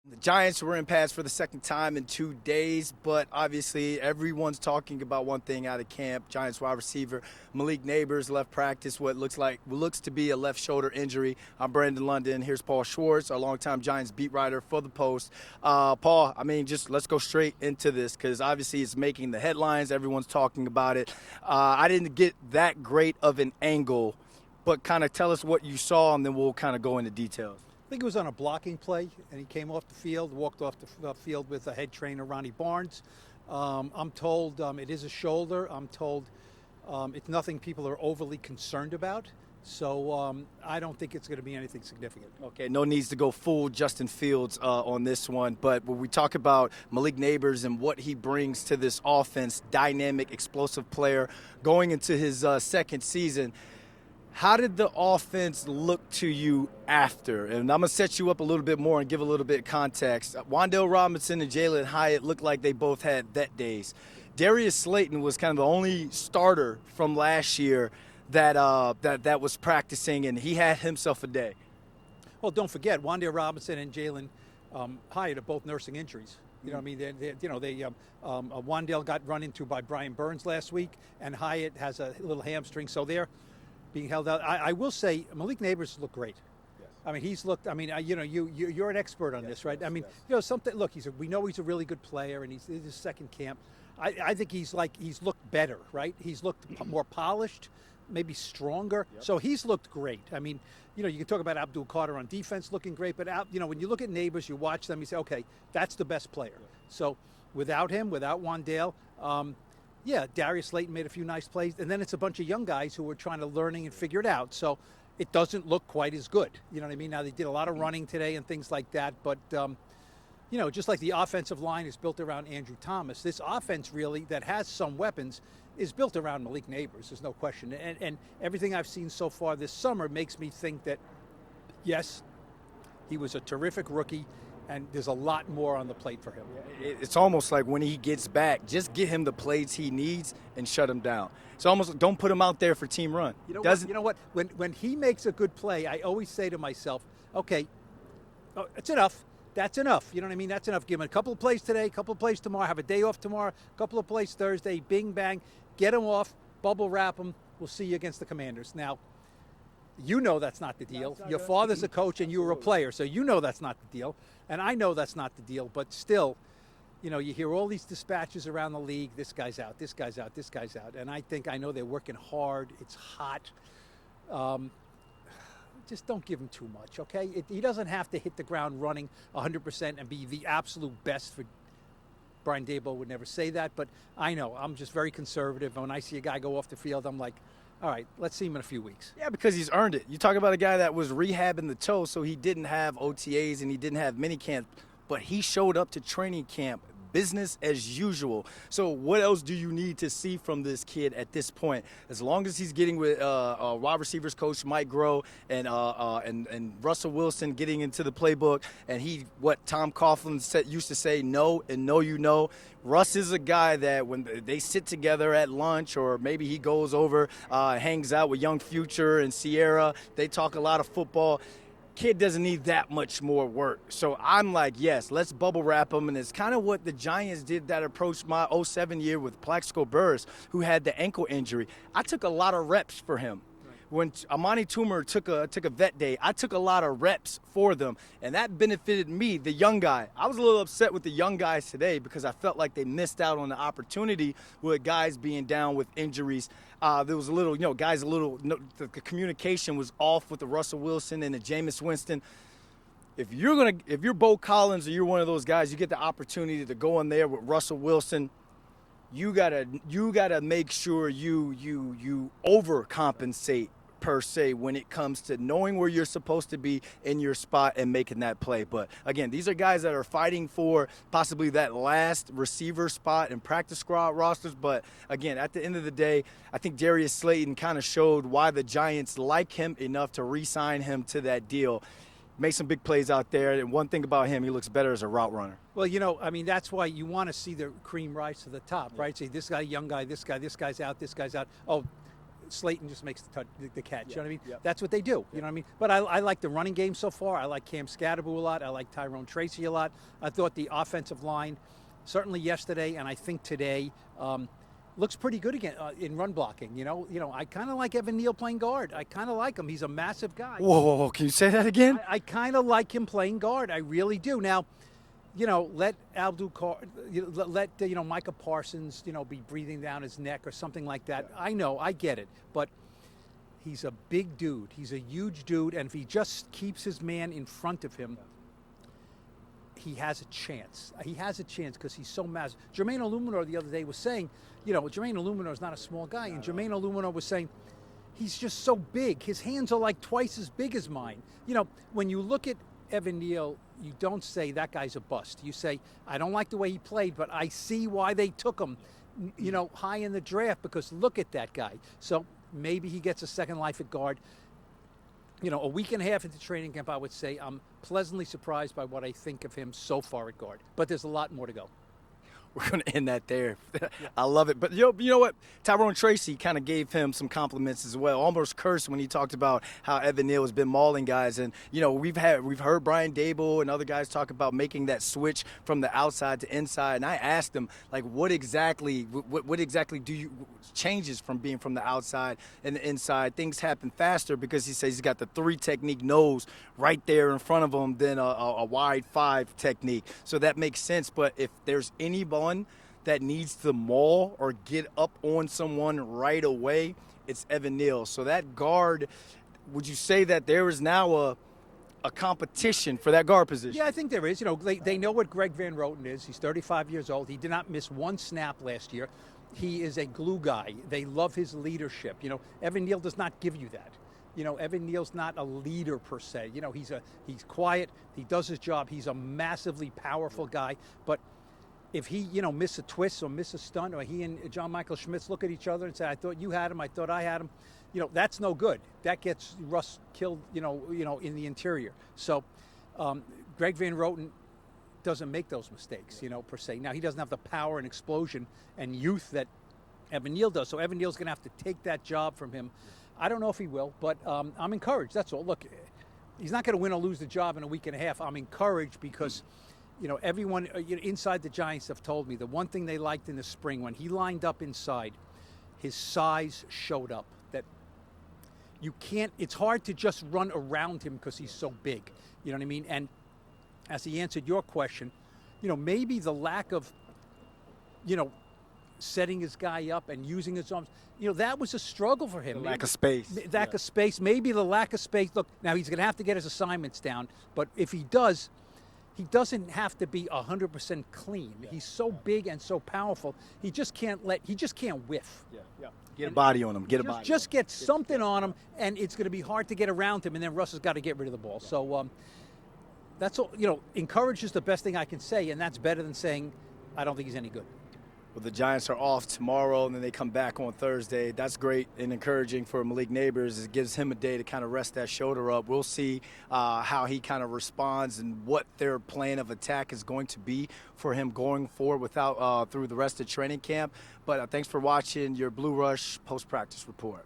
The Giants were in pads for the second time in 2 days, but obviously everyone's talking about one thing out of camp. Giants wide receiver Malik Nabers left practice what looks to be a left shoulder injury. I'm Brandon London. Here's Paul Schwartz, our longtime Giants beat writer for the Post. Paul, just let's go straight into this because obviously it's making the headlines. Everyone's talking about it. I didn't get that great of an angle, but kind of tell us what you saw, and then we'll kind of go into details. I think it was on a blocking play, and he came off the field, walked off the field with the head trainer, Ronnie Barnes. I'm told it is a shoulder. I'm told it's nothing people are overly concerned about. So I don't think it's going to be anything significant. Okay, no needs to go full Justin Fields on this one. But when we talk about Malik Nabers and what he brings to this offense, dynamic, explosive player going into his second season, how did the offense look to you after? And I'm going to set you up a little bit more and give a little bit of context. Wan'dale Robinson and Jalin Hyatt looked like they both had vet days. Darius Slayton was kind of the only starter from last year that was practicing, and he had himself a day. Well, don't forget, Wan'dale Robinson and Jalin Hyatt are both nursing injuries. You know what I mean? Wan'dale got run into by Brian Burns last week, and Hyatt has a little hamstring, so they're being held out. I will say Malik Nabers looked great. Yes. I mean, he's looked. I mean, you're an expert on this, right? Yes. Something. Look, we know he's a really good player, and he's his second camp. I think he's looked better, right? He's looked more polished, maybe stronger. Yep. So he's looked great. I mean, you can talk about Abdul Carter on defense looking great, but when you look at Nabers, you watch them, you say, okay, that's the best player. Yep. So without him, without Wan'dale. Yeah, Darius Slayton made a few nice plays, and then it's a bunch of young guys who are trying to learning and figure it out. So it doesn't look quite as good. You know what I mean? Now, they did a lot of running today and things like that, but, just like the offensive line is built around Andrew Thomas, this offense really that has some weapons is built around Malik Nabers. There's no question. And everything I've seen so far this summer makes me think that, yes, he was a terrific rookie, and there's a lot more on the plate for him. It's almost like when he gets back, just get him the plays he needs and shut him down. It's almost don't put him out there for team run. You know what? When he makes a good play, I always say to myself, okay, it's enough. That's enough. You know what I mean? That's enough. Give him a couple of plays today, a couple of plays tomorrow, have a day off tomorrow, a couple of plays Thursday, bing, bang, get him off, bubble wrap him. We'll see you against the Commanders. Now, you know that's not the deal. Your father's a coach and you were a player, so you know that's not the deal. And I know that's not the deal, but still, you hear all these dispatches around the league, this guy's out, this guy's out, this guy's out. And I know they're working hard. It's hot. Just don't give him too much, okay? He doesn't have to hit the ground running 100% and be the absolute best. Brian Daboll would never say that, but I know. I'm just very conservative. When I see a guy go off the field, I'm like, all right, let's see him in a few weeks. Yeah, because he's earned it. You talk about a guy that was rehabbing the toe, so he didn't have OTAs and he didn't have mini camp, but he showed up to training camp, business as usual. So what else do you need to see from this kid at this point? As long as he's getting with wide receivers coach Mike Groh and Russell Wilson getting into the playbook, and what Tom Coughlin used to say, know and know you know. Russ is a guy that when they sit together at lunch, or maybe he goes over, hangs out with Young Future and Sierra, they talk a lot of football. Kid doesn't need that much more work. So I'm like, yes, let's bubble wrap him. And it's kind of what the Giants did that approached my 07 year with Plaxico Burress, who had the ankle injury. I took a lot of reps for him. When Amani Toomer took a vet day, I took a lot of reps for them, and that benefited me, the young guy. I was a little upset with the young guys today because I felt like they missed out on the opportunity with guys being down with injuries. There was a little, the communication was off with the Russell Wilson and the Jameis Winston. If you're Bo Collins or you're one of those guys, you get the opportunity to go in there with Russell Wilson. You gotta make sure you overcompensate per se when it comes to knowing where you're supposed to be in your spot and making that play. But again, these are guys that are fighting for possibly that last receiver spot in practice squad rosters. But again, at the end of the day, I think Darius Slayton kind of showed why the Giants like him enough to re-sign him to that deal. Make some big plays out there. And one thing about him, he looks better as a route runner. Well, that's why you want to see the cream rise to the top, right? Say, this guy, young guy, this guy's out, this guy's out. Oh, Slayton just makes the catch. You know what I mean? Yep. That's what they do. You know what I mean? But I like the running game so far. I like Cam Scatterbo a lot. I like Tyrone Tracy a lot. I thought the offensive line, certainly yesterday and I think today, looks pretty good again in run blocking. You know, I kind of like Evan Neal playing guard. I kind of like him. He's a massive guy. Whoa. Can you say that again? I kind of like him playing guard. I really do. Now, let Micah Parsons, be breathing down his neck or something like that. Yeah. I know, I get it, but he's a big dude. He's a huge dude, and if he just keeps his man in front of him, he has a chance. He has a chance because he's so massive. Jermaine Illuminor the other day was saying, Jermaine Illuminor is not a small guy, and Jermaine Illuminor was saying, he's just so big. His hands are like twice as big as mine. When you look at Evan Neal, you don't say that guy's a bust. You say, I don't like the way he played, but I see why they took him, high in the draft, because look at that guy. So maybe he gets a second life at guard. A week and a half into training camp, I would say I'm pleasantly surprised by what I think of him so far at guard. But there's a lot more to go. We're going to end that there. I love it. But you know what? Tyrone Tracy kind of gave him some compliments as well. Almost cursed when he talked about how Evan Neal has been mauling guys. And, we've heard Brian Dable and other guys talk about making that switch from the outside to inside. And I asked him, what exactly do you changes from being from the outside and the inside? Things happen faster because he says he's got the 3 technique nose right there in front of him than a wide 5 technique. So that makes sense. But if there's anybody that needs to maul or get up on someone right away, it's Evan Neal. So that guard, would you say that there is now a competition for that guard position? Yeah, I think there is. They know what Greg Van Roten is. He's 35 years old. He did not miss one snap last year. He is a glue guy. They love his leadership. Evan Neal does not give you that. Evan Neal's not a leader per se. He's quiet. He does his job. He's a massively powerful guy. But if he, miss a twist or miss a stunt, or he and John Michael Schmitz look at each other and say, I thought you had him, I thought I had him, that's no good. That gets Russ killed, in the interior. So Greg Van Roten doesn't make those mistakes, per se. Now, he doesn't have the power and explosion and youth that Evan Neal does. So Evan Neal's going to have to take that job from him. I don't know if he will, but I'm encouraged. That's all. Look, he's not going to win or lose the job in a week and a half. I'm encouraged because everyone inside the Giants have told me the one thing they liked in the spring when he lined up inside, his size showed up. That it's hard to just run around him because he's so big. You know what I mean? And as he answered your question, maybe the lack of, setting his guy up and using his arms, that was a struggle for him. The lack of space. Lack of space. Maybe the lack of space. Look, now he's going to have to get his assignments down, but if he does, he doesn't have to be 100% clean. He's so big and so powerful. He just can't whiff. Get a body on him. Just get something on him, and it's going to be hard to get around him. And then Russ has got to get rid of the ball. So that's all. Encourage is the best thing I can say, and that's better than saying I don't think he's any good. Well, the Giants are off tomorrow, and then they come back on Thursday. That's great and encouraging for Malik Nabers. It gives him a day to kind of rest that shoulder up. We'll see how he kind of responds and what their plan of attack is going to be for him going forward through the rest of training camp. But thanks for watching your Blue Rush post-practice report.